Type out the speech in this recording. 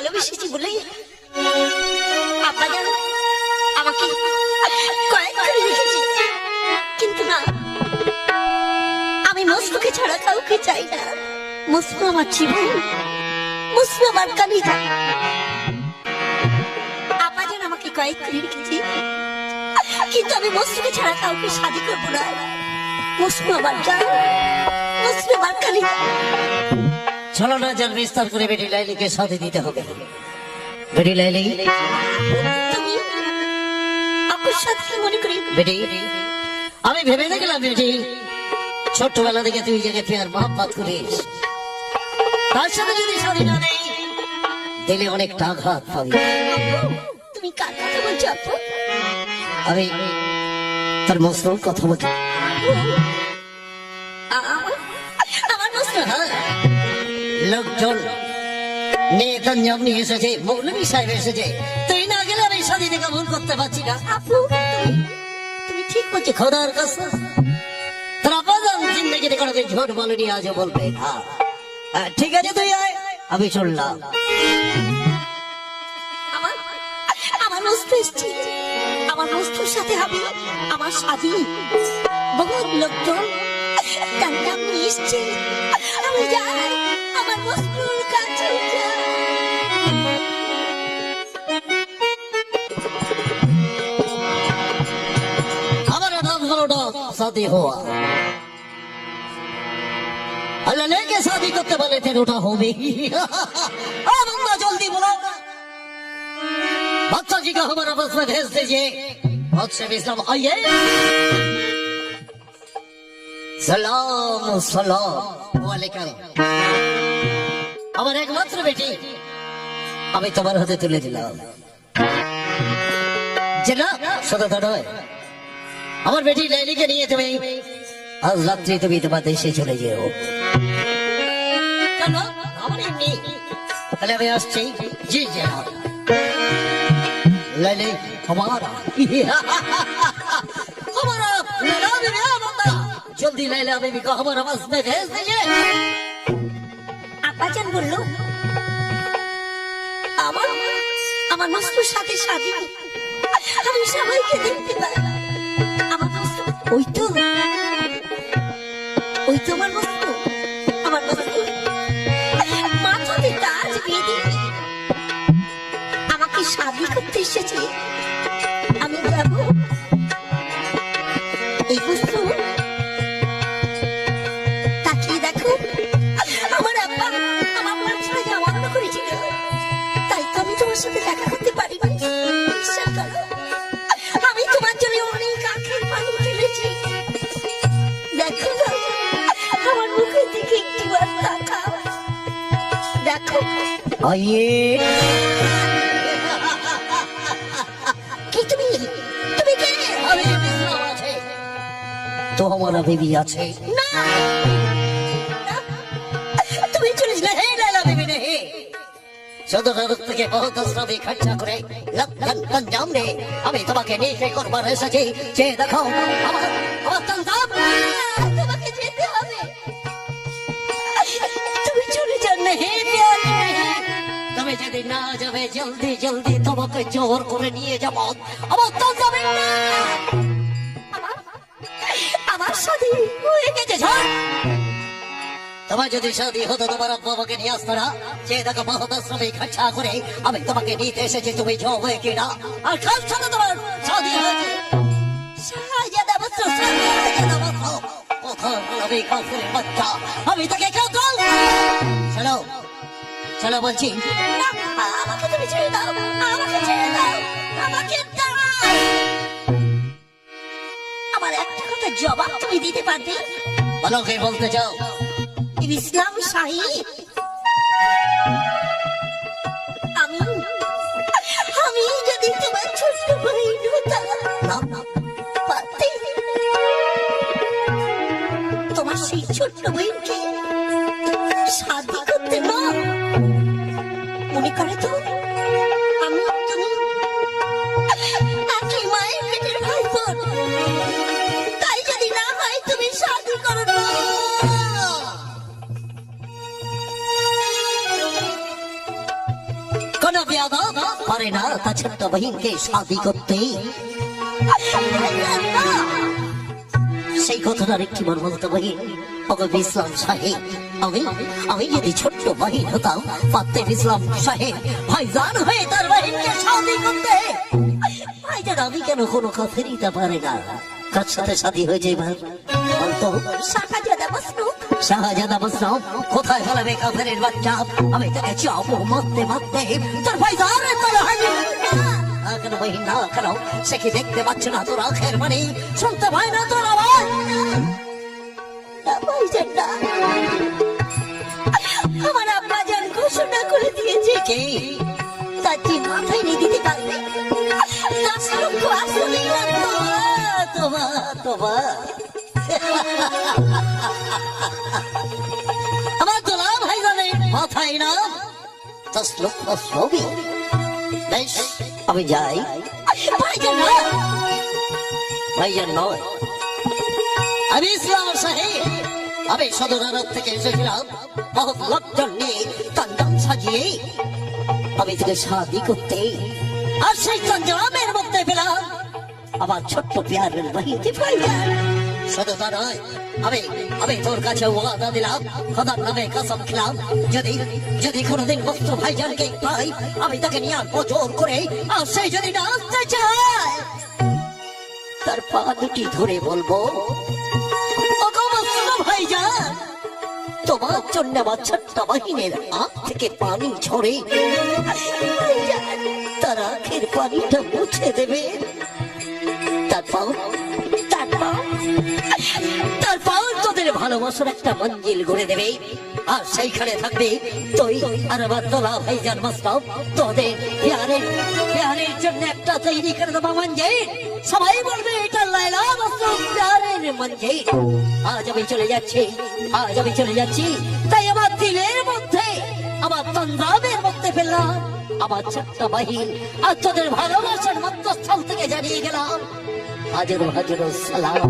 ভালোবেসেছি বলে আব্বাজান আমাকে কয়েক করে রেখেছি, কিন্তু না, আমি মসরুকে ছাড়া কাউকে চাই না। মসরু আমার জীবন, মসরু আমার কালিজা। আব্বাজান আমাকে কয়েক করে রেখেছি, কিন্তু আমি মসরুকে ছাড়া কাউকে শাদী করবো না। মসরু আমার জান, মসরু আমার কালিজা। চলো না যার বিস্তার করে বেটি লাইলিকে সাথে দিতে হবে। বেটি লাইলি, তুমি আপুর সাথে কি মনে করি? বেটি আমি ভেবে দেখলাম বেটি ছোট্টবেলা থেকে তুই যাকে প্যার মহব্বত করিস, তার সাথে যদি শাদী না নেই দিলে অনেকটা আঘাত পাবি। তুমি কার কথা বলছো আপু? আমি তার মসরুর কথা বলি। আমার মসরু লোকজন নেতা নিয়ে এসেছে, মৌলভী সাহেব এসেছে, তুই না গেলে আমি শাদী থেকে ভুল করতে পারছি না। আপু তুমি ঠিক বলছো। খোদার কসম তোর আপাতত জিন্দগিতে কোনোদিন ঝোট বলেনি, আজও বলবে না। ঠিক আছে তুই আয়, আমি চললাম। আমার মস্ত এসছি, আমার মস্তুর সাথে হবে আমার শাদী। বহুত লোকজন তার নাম নিয়ে এসছে, আমি যাই আমার মস্তুর কাছে যাই। हमारा नाम हरोड़ा शादी हुआ, अल्लाह लेके शादी करते बोले थे रोटा हो भी। अब अम्मा जल्दी बुलाओ ना, बच्चा जी का हमारा बस में भेज दीजिए। बहुत से इस्लाम आइए। सलाम सलाम वालेकुम। আমার একমাত্র বেটি আমি তোমার হাতে তুলে দিলাম। যে না শুধু তা নয়, আমার বেটি লাইলিকে নিয়ে তুমি আজ রাত্রি তুমি তোমার দেশে চলে যেও। কেন? আমার এমনি। তাহলে আমি আসছি। জি জনাব। লাইলি हमारा हमारा लैला बीबी बंदा जल्दी लैला बीबी को हमारा बस में भेज दीजिए। আব্বাজান বললো আমার আমার মস্তুর সাথে শাদী, আমি সবাইকে দেখতে পাই। আমার মস্তু ওই তো আমার মস্তু, আমার মস্তু মাথাতে তাজ বেঁধে আমাকে শাদী করতে এসেছে। আমি যাবো এই মস্তু, তাকিয়ে দেখো আমার আব্বা আমার মাথায় যাওয়া বন্ধ করেছিল, তাই তো আমি তোমার সাথে দেখা করতে পারিনি। বিশ্বাস করো আমি তোমার জন্য অনেক আখের পানি ফেলেছি। দেখো আমার মুখের দিকে একটু বার তাকাও, দেখো। आइए। কি তুমি তুমি কে? अभी इस्लाम আছে তো हमारा बीबी আছে না তুমি চলে যাও। नहीं लैला बीबी नहीं, শুধু রক্ত থেকে বহুত শ্রমে খরচা করে লক্ষণ গঞ্জাম রে আমি তোমাকে নিয়ে করবার এসেছি। যে দেখো আমার আমার তন্দাম। তোমাকে যেতে হবে, তুমি চলে যাও। नहीं प्यार नहीं, তুমি যদি না যাবে জলদি জলদি তোমাকে জোর করে নিয়ে যাব। আমার তন্দাম না, আমার সাথে হয়ে গেছে। ছাড়। তোমার যদি শাদী হতো তোমার আব্বা আমাকে নিয়ে আসতো না। যে দেখো বহুত শ্রমে খরচা করে আমি তোমাকে নিতে এসেছি, তুমি যাবে কিনা? আর কাল সাথে তোমার শাদী হয়েছে। শাহজাদা বস্ত্র, শাহজাদা বস্ত্র, কোথায় বলবি কাফের বাচ্চা? আমি তোকে কেউ দল। চলো চলো বলছি। না, আমাকে তুমি ছেড়ে দাও, আমাকে ছেড়ে দাও, আমাকে দাও। আমার একটা কথা জবাব তুমি দিতে পারবে? বলো কে বলতে চাও? ইসলাম সাহিব, আমি আমি যদি তোমার ছোট্ট বহিন হতাম, পারতে তোমার সেই ছোট্ট বহিনকে শাদী করতে না। মনে করে তো আমি তুমি একই মায়ের পেটের ভাই বোন, তাই যদি না হয় তুমি শাদী করো না। কোন বেয়াদব পারে না তার ছোট্ট বহিনকে শাদি করতে? সেই কথাটার একটি বার বলতে বহিন, ওকে ইসলাম সাহেব, আমি যদি ছোট্ট বহিন হতাম পারতেন ইসলাম সাহেব ভাইজান হয়ে তার বহিনকে শাদি করতে? ভাইজান আমি কেন কোনো কাফের দিতে পারে না? কার সাথে শাদি হয়েছে এবার বলতো? শাহজাদা মাসরুক। শাহজাদা মাসরুক কোথায় ফেলাবে কাফেরের বাচ্চা? আমি তাকে চাবো মারতে মারতে তোর ভাইজানের তলে হাজির। কেন বহিন না কেন? সে কি দেখতে পাচ্ছে না তোর আখের মানে? শুনতে পায় না তোর আওয়াজ? না ভাইজান না, আমার আব্বা জান ঘোষণা করে দিয়েছে কি? তার যে মাথায় নিয়ে দিতে পারবে 10 লক্ষ আসলেই লাগতো। তোবা তোবা আমার তোলা ভাইজানের মাথায় না 10 লক্ষ ছবি। বেশ আমি যাই। ভাইজান না, ভাইজান নয়, আমি ইসলাম সাহেব। আমি সদর আরব থেকে এসেছিলাম বহুত লোকজন নিয়ে তান্ডাম সাজিয়ে আমি তোকে শাদি করতে। আর সেই তান্ডামের মধ্যে পেলাম আমার ছোট্ট পেয়ারের বাহিনীকে। ভাইজান শুধু তা নয়, আমি তোর কাছে ওয়াদা দিলাম, খোদার নামে কসম খেলাম, যদি কোনোদিন বস্তু ভাইজানকে পাই আমি তাকে নিয়ে আসবো জোর করে। আর সেই যদি না আসতে চায় তার পা দুটি ধরে বলবো, ওগো মুসলিম ভাইজান, তোমার জন্য আমার ছোট্ট বাহিনীর আখ থেকে পানি ঝরে, তার আখের পানিটা মুছে দেবে। তারপর তোদের ভালোবাসার একটা মঞ্জিল গড়ে দেবে। আর সেইখানে থাকবে তুই আর আমার তোলা ভাইজান মাসরুক। তোদের প্যারের জন্য একটা তৈরি করে দেবো মঞ্জিল। সবাই বলবে এটা লায়লা মাসরুক প্যারের মঞ্জিল। আজ আমি চলে যাচ্ছি, তাই আমার দিলের মধ্যে, আমার তন্দ্রামের মধ্যে ফেললাম আমার ছোট্ট বাহিনী। আর তোদের ভালোবাসার মধ্যস্থল থেকে জানিয়ে গেলাম হাজারো হাজারো সালাম।